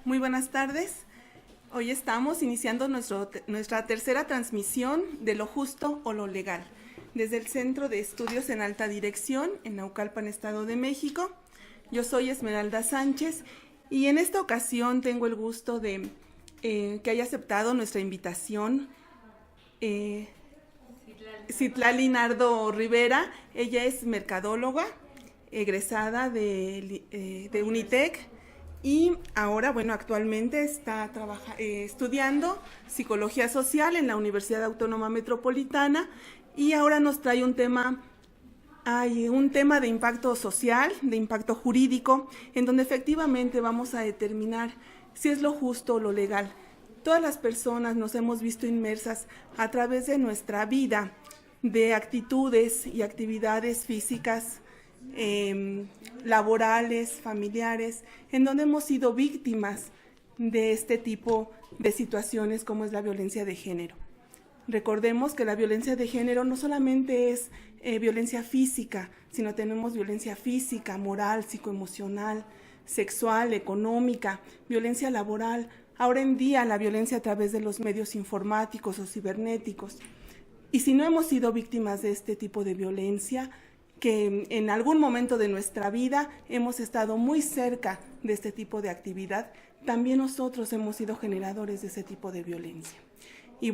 Muy buenas tardes. Hoy estamos iniciando nuestra tercera transmisión de Lo Justo o Lo Legal, desde el Centro de Estudios en Alta Dirección, en Naucalpan, Estado de México. Yo soy Esmeralda Sánchez y en esta ocasión tengo el gusto de que haya aceptado nuestra invitación Citlali Nardo Rivera. Ella es mercadóloga, egresada de Unitec, y ahora, actualmente está estudiando Psicología Social en la Universidad Autónoma Metropolitana, y ahora nos trae un tema de impacto social, de impacto jurídico, en donde efectivamente vamos a determinar si es lo justo o lo legal. Todas las personas nos hemos visto inmersas a través de nuestra vida de actitudes y actividades físicas, laborales, familiares, en donde hemos sido víctimas de este tipo de situaciones como es la violencia de género. Recordemos que la violencia de género no solamente es violencia física, sino tenemos violencia física, moral, psicoemocional, sexual, económica, violencia laboral. Ahora en día la violencia a través de los medios informáticos o cibernéticos. Y si no hemos sido víctimas de este tipo de violencia, que en algún momento de nuestra vida hemos estado muy cerca de este tipo de actividad, también nosotros hemos sido generadores de ese tipo de violencia. Y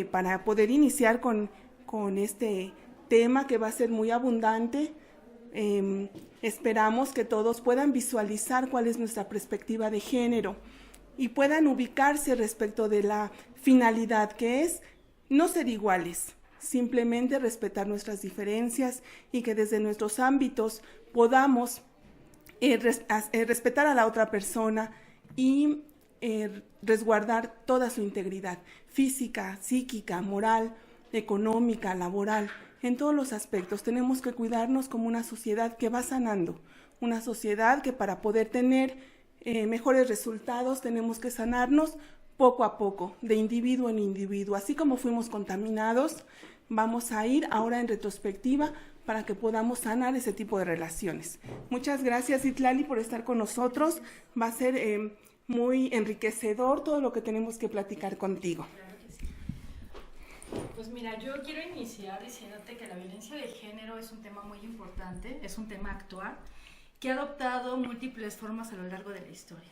para poder iniciar con este tema que va a ser muy abundante, esperamos que todos puedan visualizar cuál es nuestra perspectiva de género y puedan ubicarse respecto de la finalidad, que es no ser iguales, simplemente respetar nuestras diferencias y que desde nuestros ámbitos podamos respetar a la otra persona y resguardar toda su integridad física, psíquica, moral, económica, laboral. En todos los aspectos tenemos que cuidarnos como una sociedad que va sanando, una sociedad que para poder tener mejores resultados tenemos que sanarnos poco a poco, de individuo en individuo. Así como fuimos contaminados, vamos a ir ahora en retrospectiva para que podamos sanar ese tipo de relaciones. Muchas gracias, Citlali, por estar con nosotros. Va a ser muy enriquecedor todo lo que tenemos que platicar contigo. Claro que sí. Pues mira, yo quiero iniciar diciéndote que la violencia de género es un tema muy importante, es un tema actual, que ha adoptado múltiples formas a lo largo de la historia.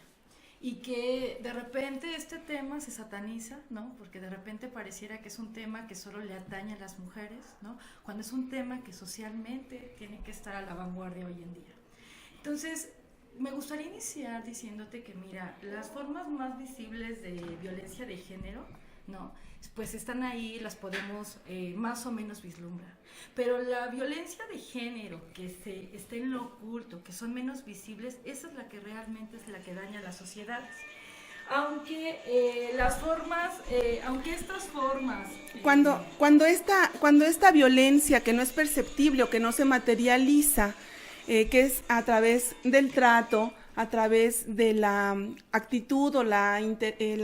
Y que de repente este tema se sataniza, ¿no? Porque de repente pareciera que es un tema que solo le atañe a las mujeres, ¿no? Cuando es un tema que socialmente tiene que estar a la vanguardia hoy en día. Entonces, me gustaría iniciar diciéndote que, mira, las formas más visibles de violencia de género, ¿no? Pues están ahí, las podemos más o menos vislumbrar. Pero la violencia de género que está en lo oculto, que son menos visibles, esa es la que realmente es la que daña a las sociedades. Aunque estas formas... Cuando esta violencia que no es perceptible o que no se materializa, que es a través del trato, a través de la actitud o la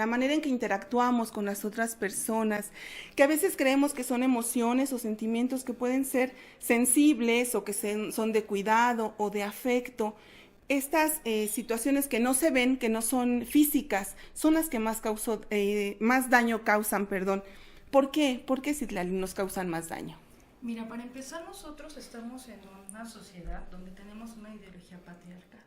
manera en que interactuamos con las otras personas, que a veces creemos que son emociones o sentimientos que pueden ser sensibles o que son de cuidado o de afecto. Estas situaciones que no se ven, que no son físicas, son las que más daño causan. ¿Por qué? ¿Por qué, Citlali, nos causan más daño? Mira, para empezar, nosotros estamos en una sociedad donde tenemos una ideología patriarcal.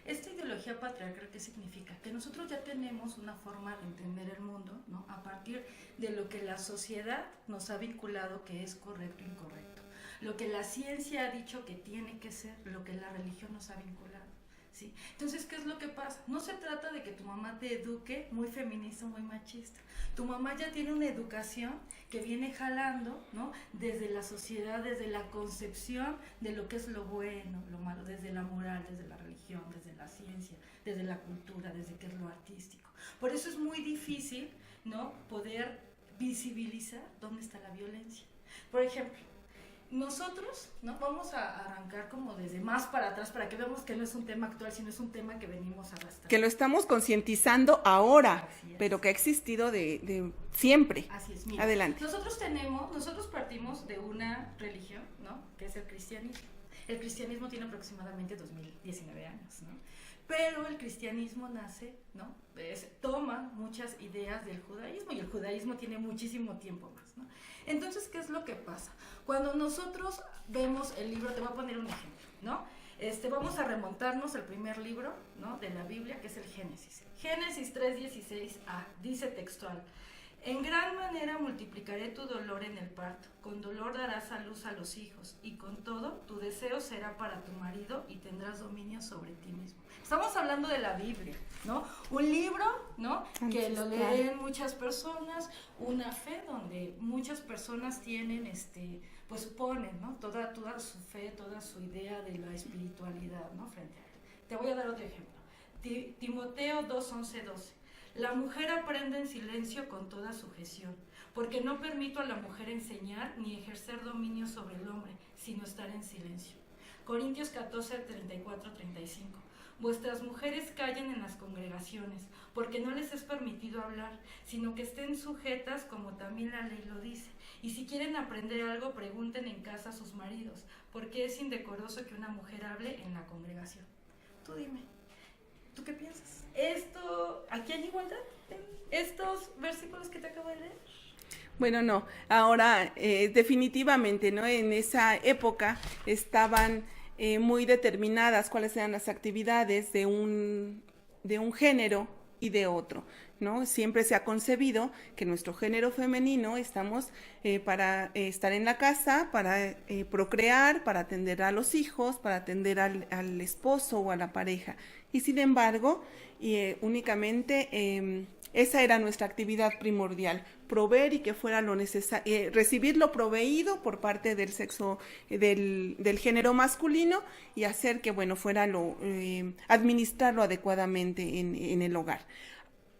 Esta ideología patriarcal, ¿qué significa? Que nosotros ya tenemos una forma de entender el mundo, ¿no? A partir de lo que la sociedad nos ha vinculado que es correcto e incorrecto. Lo que la ciencia ha dicho que tiene que ser, lo que la religión nos ha vinculado. ¿Sí? Entonces, ¿qué es lo que pasa? No se trata de que tu mamá te eduque muy feminista, muy machista. Tu mamá ya tiene una educación que viene jalando, ¿no? Desde la sociedad, desde la concepción de lo que es lo bueno, lo malo, desde la moral, desde la religión, desde la ciencia, desde la cultura, desde qué es lo artístico. Por eso es muy difícil, ¿no? Poder visibilizar dónde está la violencia. Por ejemplo, nosotros, ¿no? Vamos a arrancar como desde más para atrás para que veamos que no es un tema actual, sino es un tema que venimos arrastrando. Que lo estamos concientizando ahora, pero que ha existido de siempre. Así es, mira, adelante. Nosotros partimos de una religión, ¿no? Que es el cristianismo. El cristianismo tiene aproximadamente 2019 años, ¿no? pero el cristianismo nace, ¿no? Toma muchas ideas del judaísmo y el judaísmo tiene muchísimo tiempo más, ¿no? Entonces, ¿qué es lo que pasa? Cuando nosotros vemos el libro, te voy a poner un ejemplo, ¿no? Vamos a remontarnos al primer libro, ¿no?, de la Biblia, que es el Génesis. Génesis 3:16a, dice textual: en gran manera multiplicaré tu dolor en el parto, con dolor darás a luz a los hijos, y con todo tu deseo será para tu marido y tendrás dominio sobre ti mismo. Estamos hablando de la Biblia, ¿no? Un libro, ¿no?, que lo leen muchas personas, una fe donde muchas personas tienen, pues ponen, ¿no?, toda su fe, toda su idea de la espiritualidad, ¿no?, frente a él. Te voy a dar otro ejemplo. Timoteo 2:11-12. La mujer aprende en silencio con toda sujeción, porque no permito a la mujer enseñar ni ejercer dominio sobre el hombre, sino estar en silencio. Corintios 14:34-35. Vuestras mujeres callen en las congregaciones, porque no les es permitido hablar, sino que estén sujetas como también la ley lo dice. Y si quieren aprender algo, pregunten en casa a sus maridos, porque es indecoroso que una mujer hable en la congregación. Tú dime, ¿tú qué piensas? ¿Aquí hay igualdad en estos versículos que te acabo de leer? Bueno, no, ahora definitivamente, ¿no? En esa época estaban muy determinadas cuáles eran las actividades de un género y de otro, ¿no? Siempre se ha concebido que nuestro género femenino estamos para estar en la casa, para procrear, para atender a los hijos, para atender al esposo o a la pareja. Y sin embargo, únicamente esa era nuestra actividad primordial, proveer y que fuera lo necesario, recibir lo proveído por parte del sexo, del género masculino, y hacer que, bueno, fuera administrarlo adecuadamente en el hogar.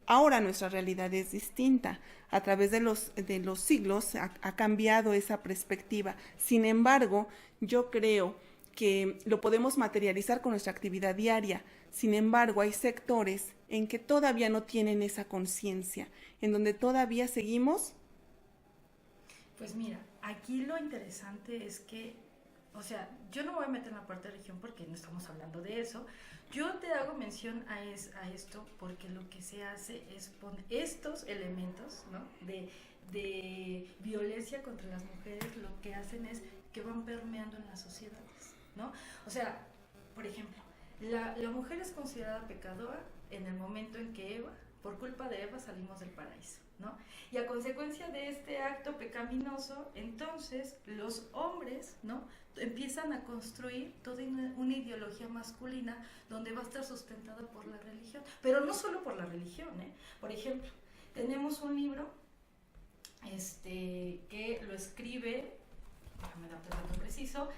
Ahora nuestra realidad es distinta. A través de los siglos ha cambiado esa perspectiva. Sin embargo, yo creo que lo podemos materializar con nuestra actividad diaria. Sin embargo, hay sectores en que todavía no tienen esa conciencia, en donde todavía seguimos. Pues mira, aquí lo interesante es que, o sea, yo no voy a meter en la parte de religión porque no estamos hablando de eso. Yo te hago mención a esto porque lo que se hace es poner estos elementos, ¿no?, de violencia contra las mujeres, lo que hacen es que van permeando en las sociedades, ¿no? O sea, por ejemplo, la mujer es considerada pecadora en el momento en que por culpa de Eva salimos del paraíso, ¿no? Y a consecuencia de este acto pecaminoso, entonces los hombres, ¿no?, empiezan a construir toda una ideología masculina donde va a estar sustentada por la religión, pero no solo por la religión, ¿eh? Por ejemplo, tenemos un libro que lo escribe, déjame darte el dato preciso,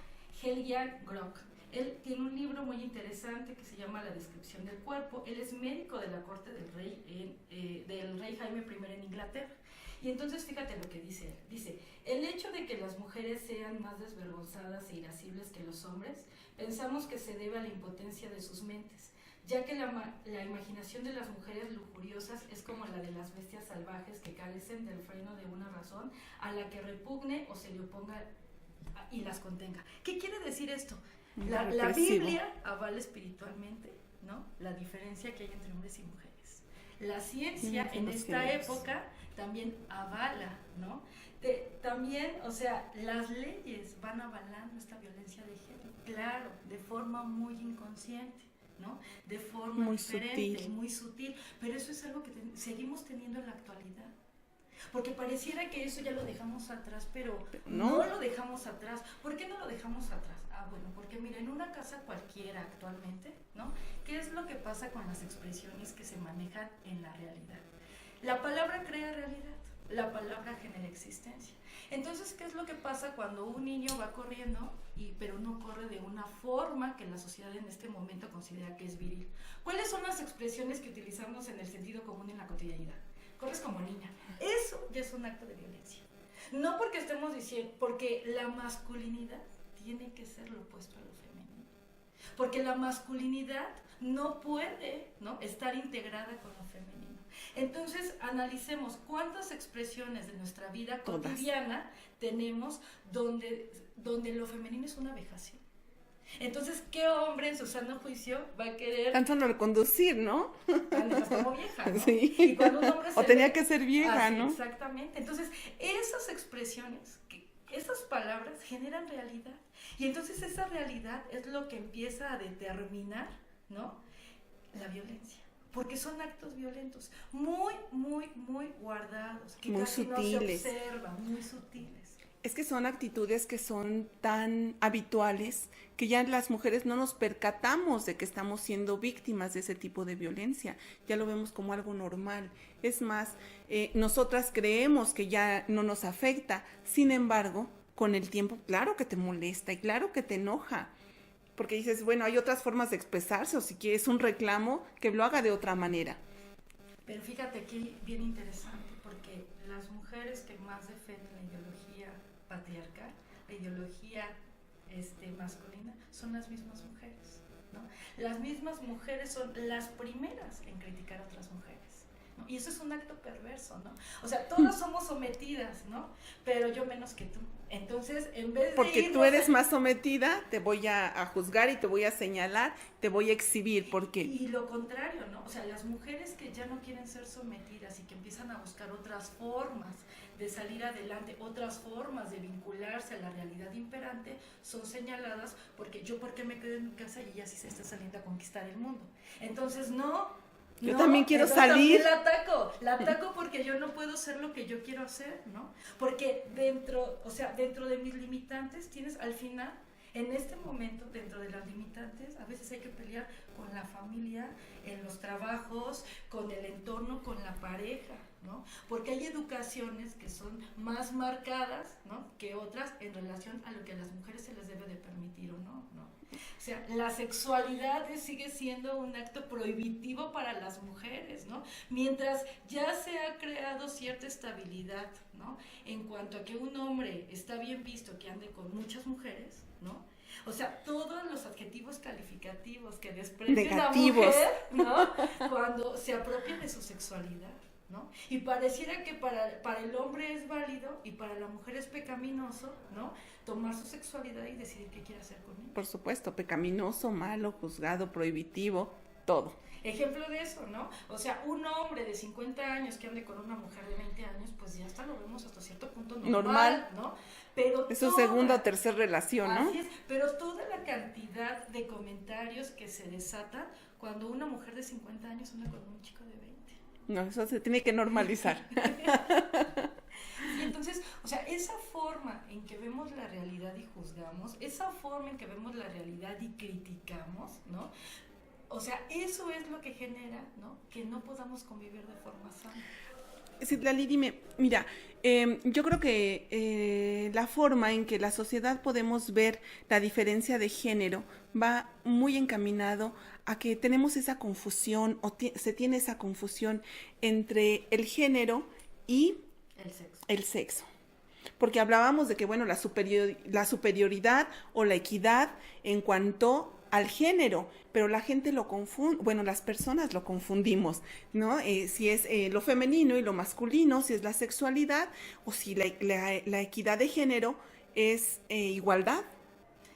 Helga Grock. Él tiene un libro muy interesante que se llama La descripción del cuerpo. Él es médico de la corte del rey Jaime I en Inglaterra. Y entonces fíjate lo que dice él. Dice: el hecho de que las mujeres sean más desvergonzadas e irascibles que los hombres, pensamos que se debe a la impotencia de sus mentes, ya que la imaginación de las mujeres lujuriosas es como la de las bestias salvajes que carecen del freno de una razón a la que repugne o se le oponga y las contenga. ¿Qué quiere decir esto? La Biblia avala espiritualmente, ¿no?, la diferencia que hay entre hombres y mujeres. La ciencia en esta época también avala, ¿no? También, o sea, las leyes van avalando esta violencia de género, claro, de forma muy inconsciente, ¿no?, de forma muy diferente, muy sutil, pero eso es algo que seguimos teniendo en la actualidad. Porque pareciera que eso ya lo dejamos atrás, pero no lo dejamos atrás. ¿Por qué no lo dejamos atrás? Bueno, porque mira, en una casa cualquiera actualmente, ¿no?, ¿qué es lo que pasa con las expresiones que se manejan en la realidad? La palabra crea realidad, la palabra genera existencia. Entonces, ¿qué es lo que pasa cuando un niño va corriendo, pero no corre de una forma que la sociedad en este momento considera que es viril? ¿Cuáles son las expresiones que utilizamos en el sentido común en la cotidianidad? Corres como niña. Eso ya es un acto de violencia. No porque estemos diciendo, porque la masculinidad tiene que ser lo opuesto a lo femenino. Porque la masculinidad no puede, ¿no?, estar integrada con lo femenino. Entonces, analicemos cuántas expresiones de nuestra vida cotidiana tenemos donde lo femenino es una vejación. Entonces, ¿qué hombre en su sano juicio va a querer Tan solo reconducir, ¿no? manejar como vieja, ¿no? Sí. Y cuando un hombre O tenía que ser vieja, así, ¿no? exactamente. Entonces, esas expresiones, esas palabras generan realidad. Y entonces esa realidad es lo que empieza a determinar, ¿no?, la violencia. Porque son actos violentos, muy, muy, muy guardados, que muy casi sutiles. no se observan, muy sutiles. Es que son actitudes que son tan habituales que ya las mujeres no nos percatamos de que estamos siendo víctimas de ese tipo de violencia. Ya lo vemos como algo normal. Es más, nosotras creemos que ya no nos afecta. Sin embargo, con el tiempo, claro que te molesta y claro que te enoja. Porque dices, bueno, hay otras formas de expresarse, o si quieres un reclamo, que lo haga de otra manera. Pero fíjate aquí, bien interesante, porque las mujeres que más defienden la ideología patriarcal, la ideología masculina, son las mismas mujeres, ¿no? Las mismas mujeres son las primeras en criticar a otras mujeres, ¿no? Y eso es un acto perverso, ¿no? O sea, todas somos sometidas, ¿no? Pero yo menos que tú. Entonces, en vez de porque tú eres más sometida, te voy a juzgar y te voy a señalar, te voy a exhibir, porque y lo contrario, ¿no? O sea, las mujeres que ya no quieren ser sometidas y que empiezan a buscar otras formas de salir adelante, otras formas de vincularse a la realidad imperante, son señaladas porque yo, ¿por qué me quedo en mi casa y ella sí se está saliendo a conquistar el mundo? Entonces, yo también quiero salir. También la ataco porque yo no puedo ser lo que yo quiero hacer, ¿no? Porque dentro de mis limitantes tienes al final, en este momento, dentro de las limitantes, a veces hay que pelear con la familia, en los trabajos, con el entorno, con la pareja, ¿no? Porque hay educaciones que son más marcadas, ¿no?, que otras en relación a lo que a las mujeres se les debe de permitir o no, ¿no? O sea, la sexualidad sigue siendo un acto prohibitivo para las mujeres, ¿no? Mientras ya se ha creado cierta estabilidad, ¿no?, en cuanto a que un hombre está bien visto que ande con muchas mujeres, ¿no? O sea, todos los adjetivos calificativos que desprecie una mujer, ¿no?, cuando se apropia de su sexualidad, ¿no? Y pareciera que para el hombre es válido y para la mujer es pecaminoso, ¿no?, tomar su sexualidad y decidir qué quiere hacer con ella. Por supuesto, pecaminoso, malo, juzgado, prohibitivo, todo. Ejemplo de eso, ¿no? O sea, un hombre de 50 años que ande con una mujer de 20 años, pues ya hasta lo vemos hasta cierto punto normal. ¿No? Pero es su segunda o tercera relación, ¿no? Así es, pero toda la cantidad de comentarios que se desatan cuando una mujer de 50 años anda con un chico de 20. No, eso se tiene que normalizar. Y entonces, o sea, esa forma en que vemos la realidad y juzgamos, esa forma en que vemos la realidad y criticamos, ¿no? O sea, eso es lo que genera, ¿no?, que no podamos convivir de forma sana. Citlali, dime, mira, yo creo que la forma en que la sociedad podemos ver la diferencia de género va muy encaminado a que tenemos esa confusión se tiene esa confusión entre el género y el sexo. Porque hablábamos de que, bueno, la superioridad o la equidad en cuanto al género, pero la gente lo confunde, bueno, las personas lo confundimos, ¿no? Si es lo femenino y lo masculino, si es la sexualidad, o si la equidad de género es igualdad.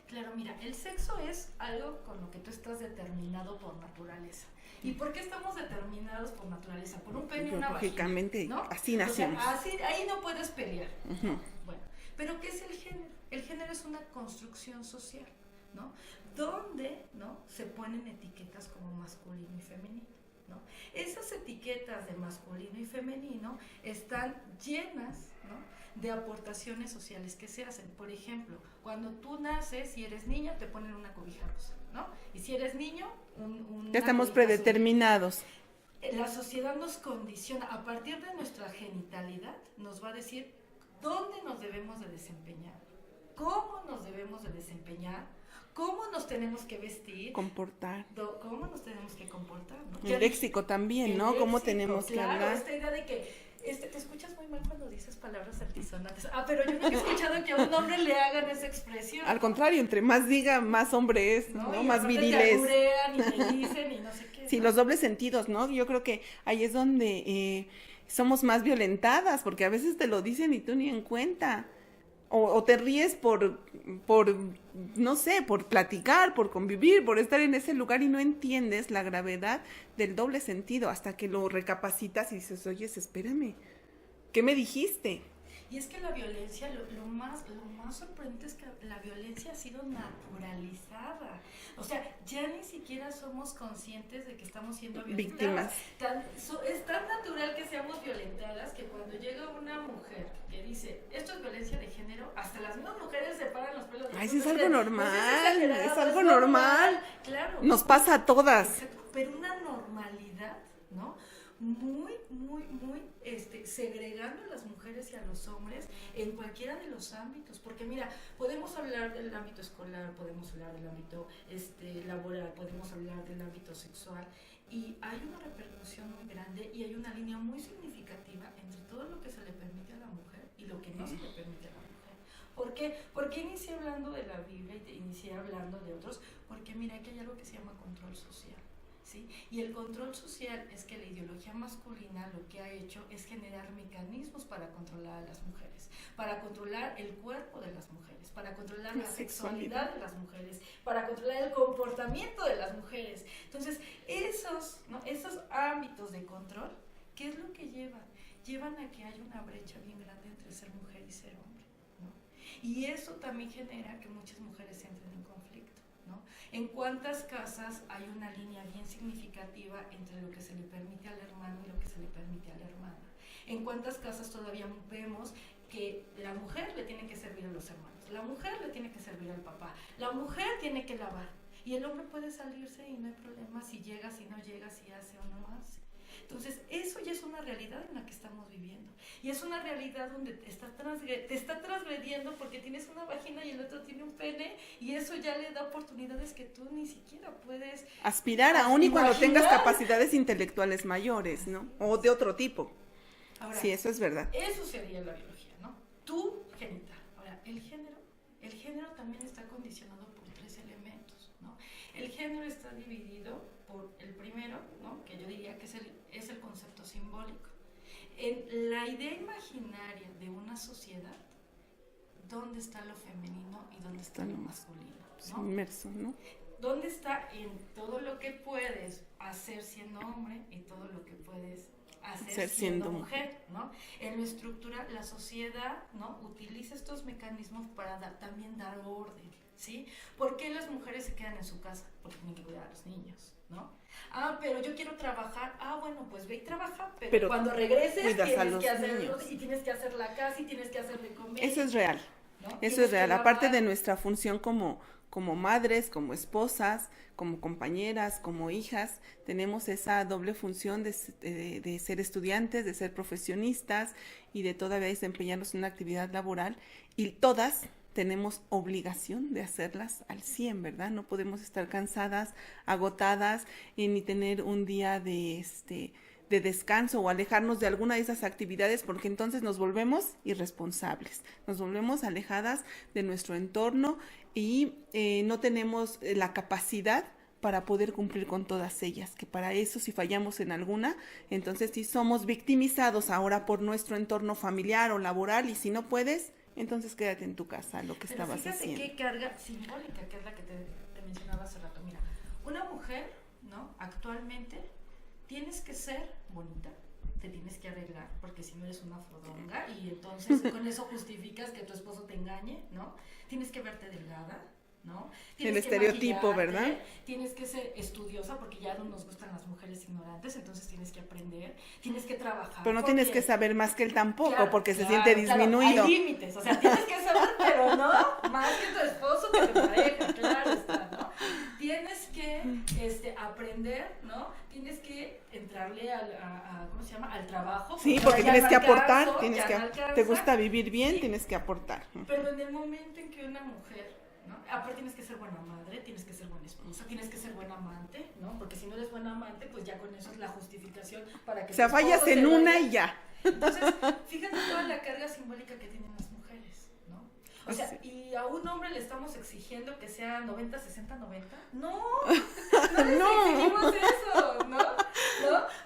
Claro, mira, el sexo es algo con lo que tú estás determinado por naturaleza. ¿Y por qué estamos determinados por naturaleza? Por un pene y una vagina, lógicamente, ¿no? así nacimos. O sea, así, ahí no puedes pelear. Uh-huh. Bueno, pero ¿qué es el género? El género es una construcción social, ¿no?, donde, ¿no?, se ponen etiquetas como masculino y femenino, ¿no? Esas etiquetas de masculino y femenino están llenas, ¿no?, de aportaciones sociales que se hacen. Por ejemplo, cuando tú naces, si eres niña, te ponen una cobija rosa, ¿no? Y si eres niño, ya estamos predeterminados. La sociedad nos condiciona, a partir de nuestra genitalidad, nos va a decir dónde nos debemos de desempeñar, cómo nos debemos de desempeñar, cómo nos tenemos que vestir, comportar, cómo nos tenemos que comportar, ¿no? El léxico también, ¿no? Cómo tenemos que hablar. Esta idea de que te escuchas muy mal cuando dices palabras altisonantes. Pero yo no he escuchado que a un hombre le hagan esa expresión. Al contrario, entre más diga, más hombre es, ¿no? Más viril es. Te alburean y te dicen y no sé qué. Sí, ¿no? Los dobles sentidos, ¿no? Yo creo que ahí es donde somos más violentadas, porque a veces te lo dicen y tú ni en cuenta. o te ríes por, no sé, por platicar, por convivir, por estar en ese lugar y no entiendes la gravedad del doble sentido hasta que lo recapacitas y dices, oye, espérame, ¿qué me dijiste? Y es que la violencia, lo más sorprendente es que la violencia ha sido naturalizada. O sea, ya ni siquiera somos conscientes de que estamos siendo violentadas. Víctimas. Es tan natural que seamos violentadas que cuando llega una mujer que dice, esto es violencia de género, hasta las mismas mujeres se paran los pelos. Ay, sí, es algo normal, pues es algo normal. Claro. Nos pasa a todas. Exacto, pero una normalidad, ¿no? Muy segregando a las mujeres y a los hombres en cualquiera de los ámbitos, porque mira, podemos hablar del ámbito escolar, podemos hablar del ámbito laboral, podemos hablar del ámbito sexual, y hay una repercusión muy grande y hay una línea muy significativa entre todo lo que se le permite a la mujer y lo que no se le permite a la mujer. ¿Por qué? ¿Por qué inicié hablando de la Biblia y inicié hablando de otros? Porque mira, aquí hay algo que se llama control social. ¿Sí? Y el control social es que la ideología masculina lo que ha hecho es generar mecanismos para controlar a las mujeres, para controlar el cuerpo de las mujeres, para controlar la sexualidad de las mujeres, para controlar el comportamiento de las mujeres. Entonces, esos ámbitos de control, ¿qué es lo que llevan? Llevan a que haya una brecha bien grande entre ser mujer y ser hombre, ¿no? Y eso también genera que muchas mujeres entren en conflicto, ¿no? En cuántas casas hay una línea bien significativa entre lo que se le permite al hermano y lo que se le permite a la hermana. En cuántas casas todavía vemos que la mujer le tiene que servir a los hermanos, la mujer le tiene que servir al papá, la mujer tiene que lavar y el hombre puede salirse y no hay problema si llega, si no llega, si hace o no hace. Entonces, eso ya es una realidad en la que estamos viviendo. Y es una realidad donde te está transgrediendo porque tienes una vagina y el otro tiene un pene, y eso ya le da oportunidades que tú ni siquiera puedes aspirar aún y cuando tengas capacidades intelectuales mayores, ¿no? O de otro tipo. Ahora, sí, eso es verdad. Eso sería la biología, ¿no? Tu genital. Ahora, el género también está condicionado por 3 elementos, ¿no? El género está dividido por el primero, ¿no? Que yo diría que es el concepto simbólico. En la idea imaginaria de una sociedad, ¿dónde está lo femenino y dónde está lo masculino? ¿No? Inmerso, ¿no? ¿Dónde está en todo lo que puedes hacer siendo hombre y todo lo que puedes hacer siendo mujer, ¿no? En lo estructural, la sociedad, ¿no? Utiliza estos mecanismos para también dar orden, ¿sí? ¿Por qué las mujeres se quedan en su casa? Porque tienen que cuidar a los niños, ¿no? Ah, pero yo quiero trabajar. Ah, bueno, pues ve y trabaja, pero cuando regreses tienes que hacerlo, y tienes que hacer la casa y tienes que hacer de comer. Eso es real, ¿no? Eso es real. Aparte de nuestra función como madres, como esposas, como compañeras, como hijas, tenemos esa doble función de ser estudiantes, de ser profesionistas y de todavía desempeñarnos en una actividad laboral, y todas tenemos obligación de hacerlas al 100, ¿verdad? No podemos estar cansadas, agotadas, ni tener un día de descanso o alejarnos de alguna de esas actividades, porque entonces nos volvemos irresponsables, nos volvemos alejadas de nuestro entorno y no tenemos la capacidad para poder cumplir con todas ellas, que para eso, si fallamos en alguna, entonces sí somos victimizados ahora por nuestro entorno familiar o laboral, y si no puedes, entonces quédate en tu casa, lo que estabas haciendo. Fíjate qué carga simbólica, que es la que te mencionaba hace rato. Mira, una mujer, ¿no? Actualmente tienes que ser bonita, te tienes que arreglar, porque si no eres una fodonga, y entonces con eso justificas que tu esposo te engañe, ¿no? Tienes que verte delgada, ¿no? El estereotipo, ¿verdad? Tienes que ser estudiosa, porque ya no nos gustan las mujeres ignorantes, entonces tienes que aprender, tienes que trabajar. Pero no tienes que saber más que él tampoco, porque se siente disminuido. Hay límites, o sea, tienes que saber, pero no más que tu esposo, que tu pareja, claro está, ¿no? Tienes que aprender, ¿no? Tienes que entrarle ¿cómo se llama? Al trabajo. Sí, porque tienes que aportar, te gusta vivir bien, sí, tienes que aportar. Pero en el momento en que una mujer, ¿no? Aparte tienes que ser buena madre, tienes que ser buena esposa, tienes que ser buena amante, ¿no? Porque si no eres buena amante, pues ya con eso es la justificación para que... O sea, fallas en una y ya. Entonces, fíjate toda la carga simbólica que tienen las mujeres, ¿no? O sea, ¿y a un hombre le estamos exigiendo que sea 90, 60, 90? No le exigimos eso, ¿no?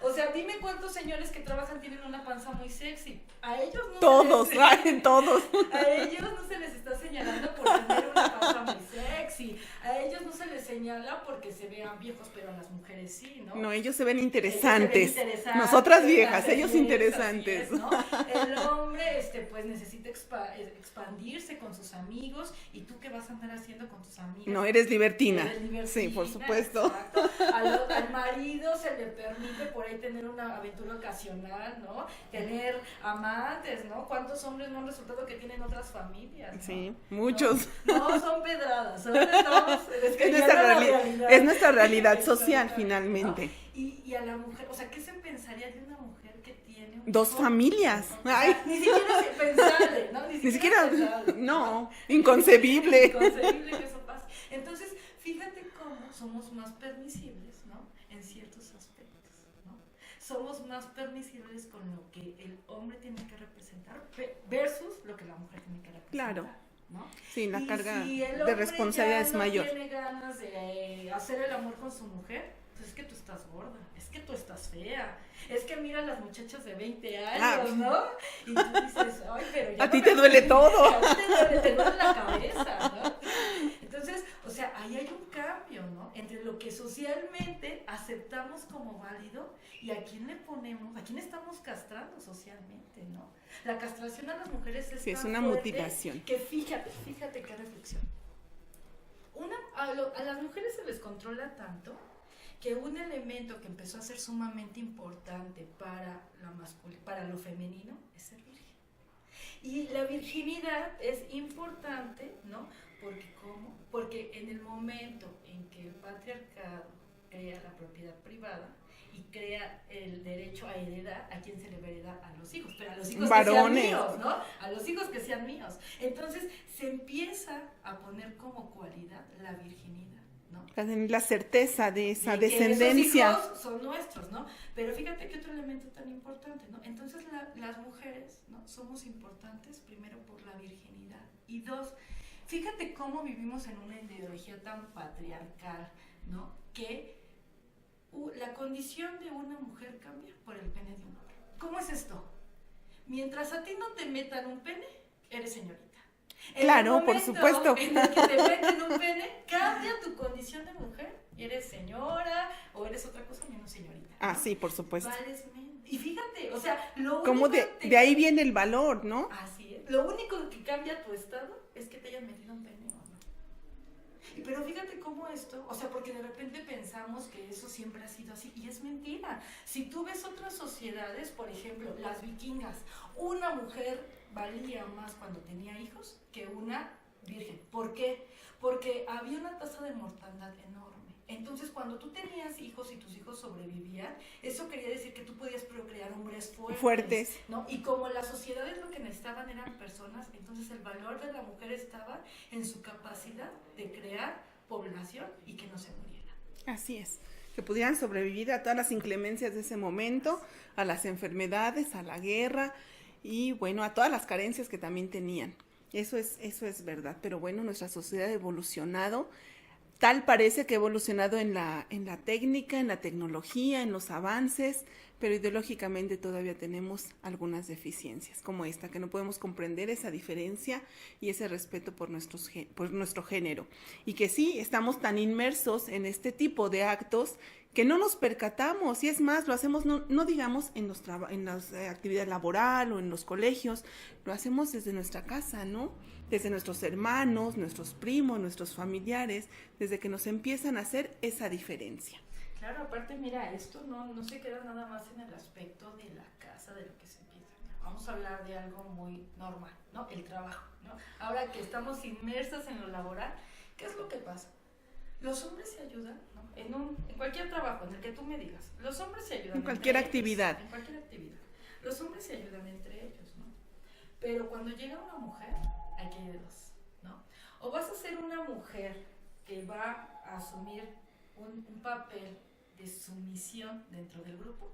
O sea, dime cuántos señores que trabajan tienen una panza muy sexy. A ellos no Todos, se les, ay, todos. a ellos no se les está señalando por tener una panza muy sexy. A ellos no se les señala porque se vean viejos, pero a las mujeres sí, ¿no? No, ellos se ven Ellos interesantes. se ven interesantes, Nosotras viejas, así ellos es, interesantes. así es, ¿no? El hombre, pues necesita expandirse con sus amigos. ¿Y tú qué vas a andar haciendo con tus amigos? No, eres libertina. Eres libertina, Sí, por supuesto. Exacto. Al marido se le permite por ahí tener una aventura ocasional, ¿no? Tener amantes, ¿no? ¿Cuántos hombres no han resultado que tienen otras familias? ¿no? Sí, muchos. No, son pedradas, son pedradas. Es nuestra realidad social, finalmente. ¿No? Y a la mujer, o sea, ¿qué se pensaría de una mujer que tiene Dos familias? O sea, Ay. ni siquiera es pensable, ¿no? Ni siquiera, pensable, no, inconcebible. Inconcebible que eso pase. Entonces, fíjate cómo somos más permisibles, ¿no? En ciertos aspectos, ¿no? Somos más permisibles con lo que el hombre tiene que representar versus lo que la mujer tiene que representar. Claro. ¿No? Sí, la Y carga si el de hombre responsabilidad ya es mayor. no tiene ganas de hacer el amor con su mujer, pues es que tú estás gorda, es que tú estás fea, es que mira a las muchachas de 20 años, ¿no? Y tú dices, ay, pero ya A no ti me te duele duele, todo. a ti te duele la cabeza, ¿no? Entonces, o sea, ahí hay un cambio, ¿no? Entre lo que socialmente aceptamos como válido y a quién le ponemos, a quién estamos castrando socialmente, ¿no? La castración a las mujeres es Sí, es tan una fuerte motivación. que fíjate qué reflexión. A las mujeres se les controla tanto que un elemento que empezó a ser sumamente importante para lo femenino es ser virgen. Y la virginidad es importante, ¿no? Porque en el momento en que el patriarcado crea la propiedad privada y crea el derecho a heredar, ¿a quién se le va a heredar? A los hijos, pero a los hijos Varones. que sean míos, ¿no? A los hijos que sean míos. Entonces se empieza a poner como cualidad la virginidad, ¿no? Para tener la certeza de esa De que descendencia. esos hijos son nuestros, ¿no? Pero fíjate que otro elemento tan importante, ¿no? Entonces las mujeres, ¿no? Somos importantes primero por la virginidad y dos, fíjate cómo vivimos en una ideología tan patriarcal, ¿no? Que la condición de una mujer cambia por el pene de un hombre. ¿Cómo es esto? Mientras a ti no te metan un pene, eres señorita. Claro, por supuesto. En el que te meten un pene, cambia tu condición de mujer. Eres señora o eres otra cosa menos señorita. Ah, sí, por supuesto. Vales menos. Y fíjate, o sea, lo único Como de ahí viene el valor, ¿no? Así es. Lo único que cambia tu estado es que te hayan metido un pene o no. Pero fíjate cómo esto, o sea, porque de repente pensamos que eso siempre ha sido así, y es mentira. Si tú ves otras sociedades, por ejemplo, las vikingas, una mujer valía más cuando tenía hijos que una virgen. ¿Por qué? Porque había una tasa de mortandad enorme. Entonces, cuando tú tenías hijos y tus hijos sobrevivían, eso quería decir que tú podías procrear hombres fuertes, ¿no? Y como las sociedades lo que necesitaban eran personas, entonces el valor de la mujer estaba en su capacidad de crear población y que no se muriera. Así es, que pudieran sobrevivir a todas las inclemencias de ese momento, a las enfermedades, a la guerra y bueno, a todas las carencias que también tenían. Eso es verdad, pero bueno, nuestra sociedad ha evolucionado. Tal parece que ha evolucionado en la técnica, en la tecnología, en los avances, pero ideológicamente todavía tenemos algunas deficiencias, como esta, que no podemos comprender esa diferencia y ese respeto por nuestro género. Y que sí, estamos tan inmersos en este tipo de actos que no nos percatamos, y es más, lo hacemos, no digamos en las actividades laboral o en los colegios, lo hacemos desde nuestra casa, ¿no? Desde nuestros hermanos, nuestros primos, nuestros familiares, desde que nos empiezan a hacer esa diferencia. Claro, aparte, mira, esto no se queda nada más en el aspecto de la casa, de lo que se empieza. Vamos a hablar de algo muy normal, ¿no? El trabajo, ¿no? Ahora que estamos inmersas en lo laboral, ¿qué es lo que pasa? Los hombres se ayudan, ¿no? En cualquier trabajo, en el que tú me digas, los hombres se ayudan en cualquier entre actividad. Ellos, en cualquier actividad. Los hombres se ayudan entre ellos, ¿no? Pero cuando llega una mujer, aquí hay de dos, ¿no? O vas a ser una mujer que va a asumir un papel de sumisión dentro del grupo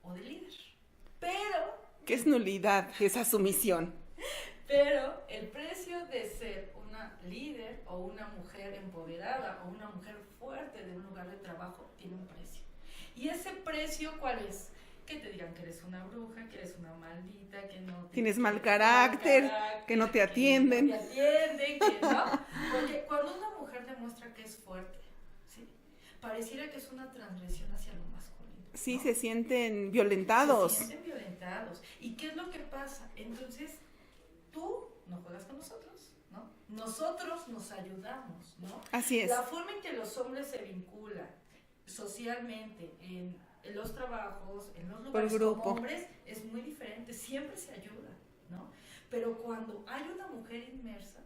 o de líder. Pero... ¿Qué es nulidad esa sumisión? Pero el precio de ser una líder o una mujer empoderada o una mujer fuerte de un lugar de trabajo tiene un precio. ¿Y ese precio cuál es? Que te digan que eres una bruja, que eres una maldita, que no tienes mal carácter, que no te atienden. Que no te atienden, que no. Porque cuando una mujer demuestra que es fuerte, ¿sí? Pareciera que es una transgresión hacia lo masculino. Sí, ¿no? se sienten violentados. Se sienten violentados. ¿Y qué es lo que pasa? Entonces, tú no juegas con nosotros, ¿no? Nosotros nos ayudamos, ¿no? Así es. La forma en que los hombres se vinculan socialmente en los trabajos, en los lugares como hombres, es muy diferente, siempre se ayuda, ¿no? Pero cuando hay una mujer inmersa,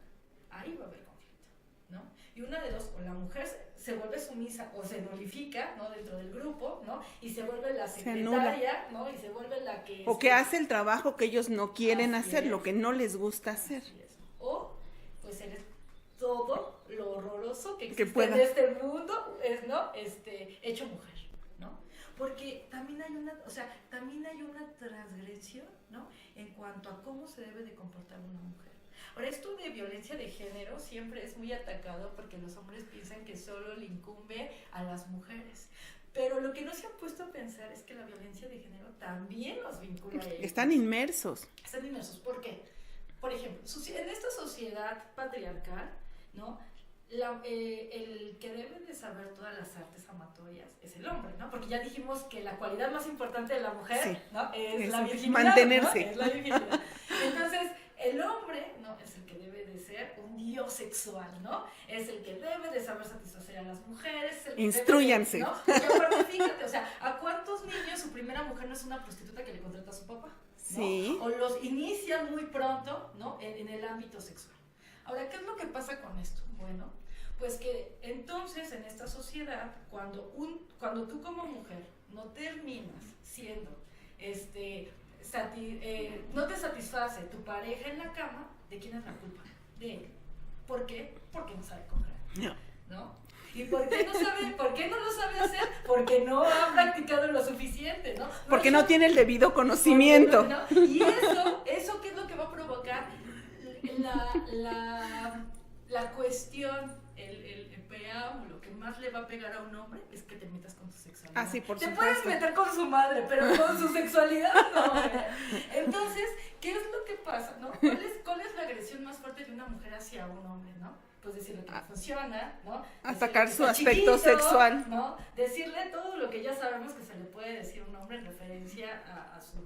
ahí va a haber conflicto, ¿no? Y una de dos, o la mujer se vuelve sumisa o se nullifica, ¿no? Dentro del grupo, ¿no? Y se vuelve la secretaria, ¿no? Y se vuelve la que... O que hace el trabajo que ellos no quieren hacer, lo que no les gusta hacer. O, pues eres todo lo horroroso que existe pueda. en este mundo, ¿no? Hecho mujer, ¿no? Porque también hay una transgresión, ¿no? En cuanto a cómo se debe de comportar una mujer. Ahora, esto de violencia de género siempre es muy atacado porque los hombres piensan que solo le incumbe a las mujeres. Pero lo que no se han puesto a pensar es que la violencia de género también nos vincula a ellos. Están inmersos. Están inmersos. ¿Por qué? Por ejemplo, en esta sociedad patriarcal, ¿no? El que debe de saber todas las artes amatorias es el hombre, ¿no? Porque ya dijimos que la cualidad más importante de la mujer, sí, ¿no? es la virginidad, mantenerse, ¿no? Es la virginidad. Entonces, el hombre, ¿no? Es el que debe de ser un dios sexual, ¿no? Es el que debe de saber satisfacer a las mujeres. Instrúyanse. ¿No? Porque aparte, fíjate, o sea, ¿a cuántos niños su primera mujer no es una prostituta que le contrata a su papá? ¿No? Sí. O los inician muy pronto, ¿no? En el ámbito sexual. Ahora, ¿qué es lo que pasa con esto? Bueno, pues que entonces en esta sociedad, cuando tú como mujer no terminas siendo, no te satisface tu pareja en la cama, ¿de quién es la culpa? De él. ¿Por qué? Porque no sabe coger. ¿No? ¿Y por qué no lo sabe hacer? Porque no ha practicado lo suficiente, ¿no? Porque no tiene el debido conocimiento. ¿No? Y eso ¿qué es lo que va a provocar? La cuestión, el preámbulo que más le va a pegar a un hombre es que te metas con tu sexualidad. Ah, sí, por te supuesto. puedes meter con su madre, pero con su sexualidad no. Entonces, ¿qué es lo que pasa? ¿No? ¿Cuál es la agresión más fuerte de una mujer hacia un hombre, no? Pues decirle que no funciona, ¿no? Atacar su aspecto chiquito, sexual, ¿no? Decirle todo lo que ya sabemos que se le puede decir a un hombre en referencia a su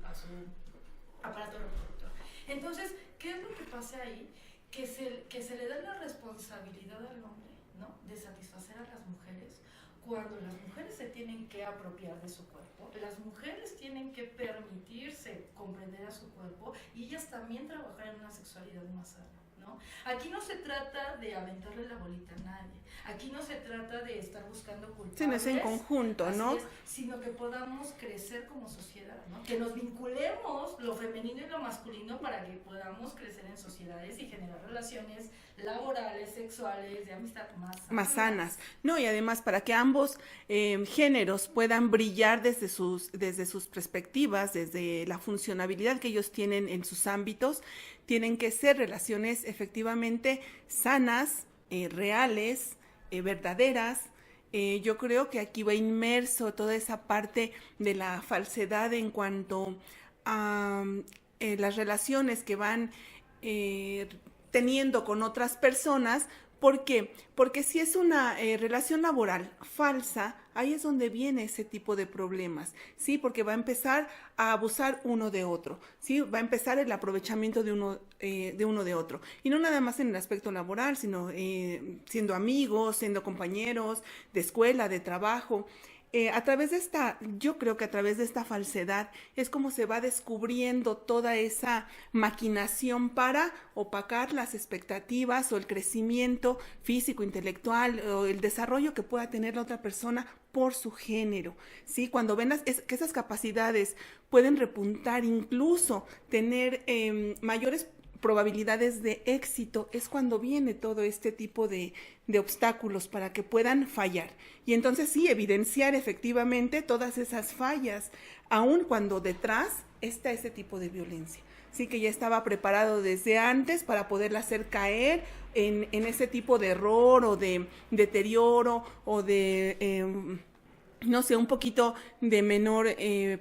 aparato reproductor. Entonces, ¿qué es lo que pasa ahí? Que se le da la responsabilidad al hombre, ¿no? De satisfacer a las mujeres cuando las mujeres se tienen que apropiar de su cuerpo, las mujeres tienen que permitirse comprender a su cuerpo y ellas también trabajar en una sexualidad más sana, ¿no? Aquí no se trata de aventarle la bolita a nadie, aquí no se trata de estar buscando culpables, sí, no es en conjunto, ¿no? Sino que podamos crecer como sociedad, ¿no? Que nos vinculemos lo femenino y lo masculino para que podamos crecer en sociedades y generar relaciones laborales, sexuales, de amistad más sanas. No, y además para que ambos géneros puedan brillar desde sus perspectivas, desde la funcionabilidad que ellos tienen en sus ámbitos, tienen que ser relaciones efectivamente sanas, reales, verdaderas. Yo creo que aquí va inmerso toda esa parte de la falsedad en cuanto a las relaciones que van teniendo con otras personas. ¿Por qué? Porque si es una relación laboral falsa, ahí es donde viene ese tipo de problemas, ¿sí? Porque va a empezar a abusar uno de otro, ¿sí? Va a empezar el aprovechamiento de uno de otro. Y no nada más en el aspecto laboral, sino siendo amigos, siendo compañeros de escuela, de trabajo. Yo creo que a través de esta falsedad es como se va descubriendo toda esa maquinación para opacar las expectativas o el crecimiento físico, intelectual o el desarrollo que pueda tener la otra persona por su género, ¿sí? Cuando ven que esas capacidades pueden repuntar, incluso tener mayores probabilidades de éxito, es cuando viene todo este tipo de obstáculos para que puedan fallar. Y entonces sí, evidenciar efectivamente todas esas fallas, aun cuando detrás está ese tipo de violencia. Sí, que ya estaba preparado desde antes para poderla hacer caer en ese tipo de error o de deterioro o de no sé, un poquito de menor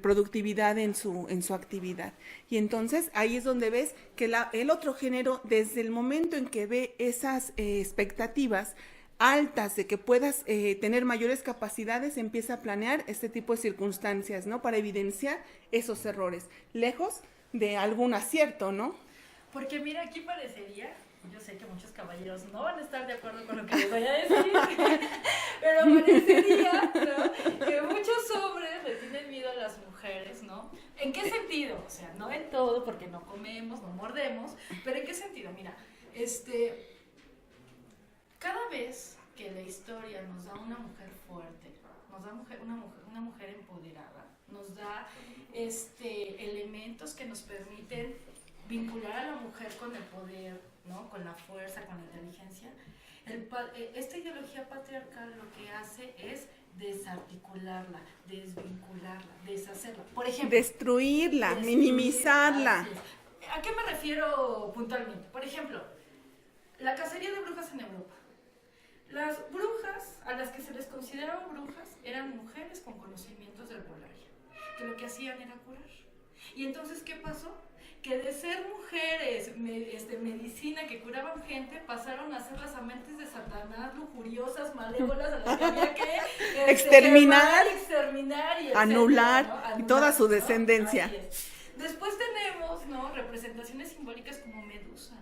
productividad en su actividad. Y entonces ahí es donde ves que el otro género, desde el momento en que ve esas expectativas altas de que puedas tener mayores capacidades, empieza a planear este tipo de circunstancias, ¿no? Para evidenciar esos errores, lejos de algún acierto, ¿no? Porque mira, aquí parecería, yo sé que muchos caballeros no van a estar de acuerdo con lo que les voy a decir, pero parecería, ¿no?, que muchos hombres le tienen miedo a las mujeres, ¿no? ¿En qué sentido? O sea, no en todo, porque no comemos, no mordemos, pero ¿en qué sentido? Mira, cada vez que la historia nos da una mujer fuerte, nos da una mujer empoderada, nos da elementos que nos permiten vincular a la mujer con el poder, ¿no?, con la fuerza, con la inteligencia, esta ideología patriarcal lo que hace es desarticularla, desvincularla, deshacerla. Por ejemplo, destruirla, minimizarla. ¿A qué me refiero puntualmente? Por ejemplo, la cacería de brujas en Europa. Las brujas, a las que se les consideraban brujas, eran mujeres con conocimientos de herbolaria, que lo que hacían era curar. Y entonces, ¿qué pasó? Que de ser mujeres, medicina, que curaban gente, pasaron a ser las amantes de Satanás, lujuriosas, malévolas, a las que había que exterminar, y anular, ¿no? y toda su ¿no? descendencia. Así es. Después tenemos, ¿no?, representaciones simbólicas como Medusa.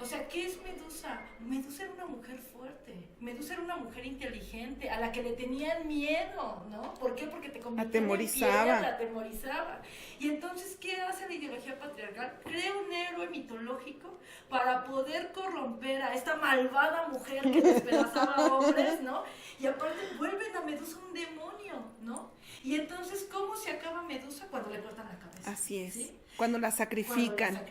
O sea, ¿qué es Medusa? Medusa era una mujer fuerte, Medusa era una mujer inteligente, a la que le tenían miedo, ¿no? ¿Por qué? Porque te convertía en piedra, la atemorizaba. Y entonces, ¿qué hace la ideología patriarcal? Crea un héroe mitológico para poder corromper a esta malvada mujer que despedazaba hombres, ¿no? Y aparte vuelven a Medusa un demonio, ¿no? Y entonces, ¿cómo se acaba Medusa? Cuando le cortan la cabeza. Así es. ¿Sí? Cuando la sacrifican.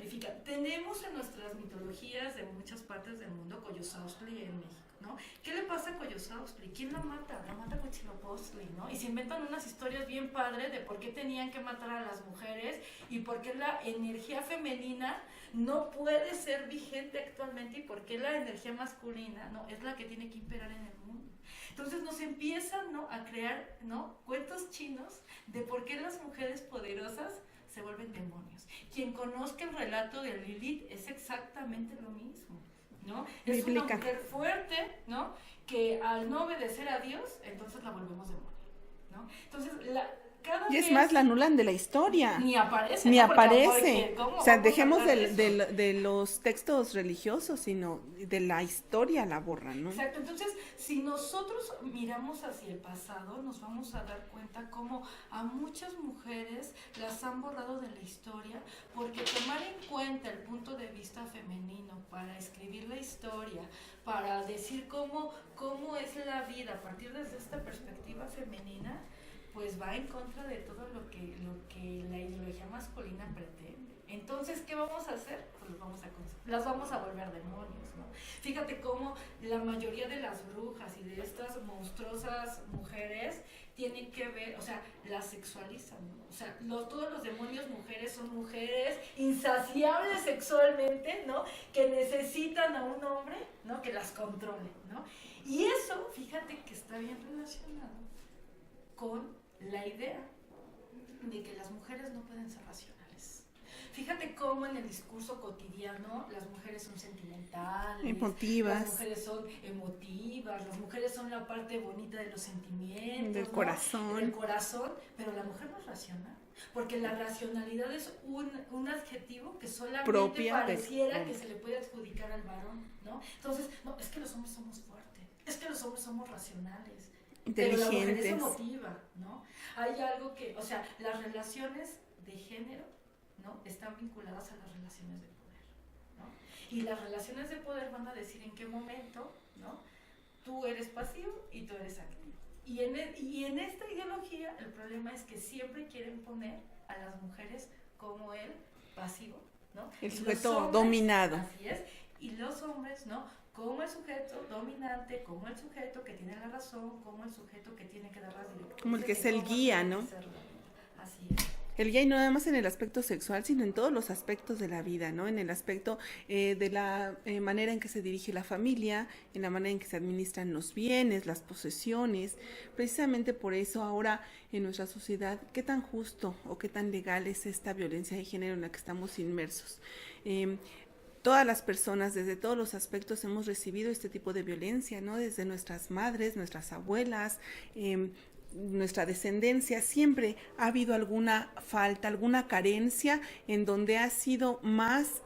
Tenemos en nuestras mitologías de muchas partes del mundo Coyosauhtli en México, ¿no? ¿Qué le pasa a Coyosauhtli? ¿Quién la mata? La mata Huitzilopochtli, ¿no? Y se inventan unas historias bien padres de por qué tenían que matar a las mujeres y por qué la energía femenina no puede ser vigente actualmente y por qué la energía masculina, ¿no?, es la que tiene que imperar en el mundo. Entonces nos empiezan, ¿no?, a crear, ¿no?, cuentos chinos de por qué las mujeres poderosas se vuelven demonios. Quien conozca el relato de Lilith es exactamente lo mismo, ¿no? Es una mujer fuerte, ¿no?, que al no obedecer a Dios, entonces la volvemos demonio, ¿no? Entonces, y es más, la anulan de la historia. Ni aparece. Ni ¿no? aparece. O sea, dejemos de los textos religiosos, sino de la historia la borran, ¿no? Exacto. Entonces, si nosotros miramos hacia el pasado, nos vamos a dar cuenta cómo a muchas mujeres las han borrado de la historia, porque tomar en cuenta el punto de vista femenino para escribir la historia, para decir cómo es la vida a partir de esta perspectiva femenina, pues va en contra de todo lo que la ideología masculina pretende. Entonces, ¿qué vamos a hacer? Pues las vamos a volver demonios, ¿no? Fíjate cómo la mayoría de las brujas y de estas monstruosas mujeres tienen que ver, o sea, las sexualizan, ¿no? O sea, todos los demonios mujeres son mujeres insaciables sexualmente, ¿no?, que necesitan a un hombre, ¿no?, que las controle, ¿no? Y eso, fíjate que está bien relacionado con la idea de que las mujeres no pueden ser racionales. Fíjate cómo en el discurso cotidiano las mujeres son sentimentales, emotivas, las mujeres son emotivas, las mujeres son la parte bonita de los sentimientos, del corazón, del corazón, pero la mujer no es racional, porque la racionalidad es un adjetivo que solamente pareciera que se le puede adjudicar al varón, ¿no? Entonces, no, es que los hombres somos fuertes, es que los hombres somos racionales, pero la mujer es emotiva, ¿no? Hay algo que, o sea, las relaciones de género, ¿no?, están vinculadas a las relaciones de poder, ¿no? Y las relaciones de poder van a decir en qué momento, ¿no?, tú eres pasivo y tú eres activo. Y en esta ideología el problema es que siempre quieren poner a las mujeres como el pasivo, ¿no? El sujeto dominado. Así es. Y los hombres, ¿no?, como el sujeto dominante, como el sujeto que tiene la razón, como el sujeto que tiene que dar las directrices. Como el que es el guía, ¿no? Así es. El ya y no nada más en el aspecto sexual, sino en todos los aspectos de la vida, ¿no? En el aspecto de la manera en que se dirige la familia, en la manera en que se administran los bienes, las posesiones. Precisamente por eso ahora en nuestra sociedad, ¿qué tan justo o qué tan legal es esta violencia de género en la que estamos inmersos? Todas las personas, desde todos los aspectos, hemos recibido este tipo de violencia, ¿no? Desde nuestras madres, nuestras abuelas, nuestra descendencia, siempre ha habido alguna falta, alguna carencia en donde ha sido más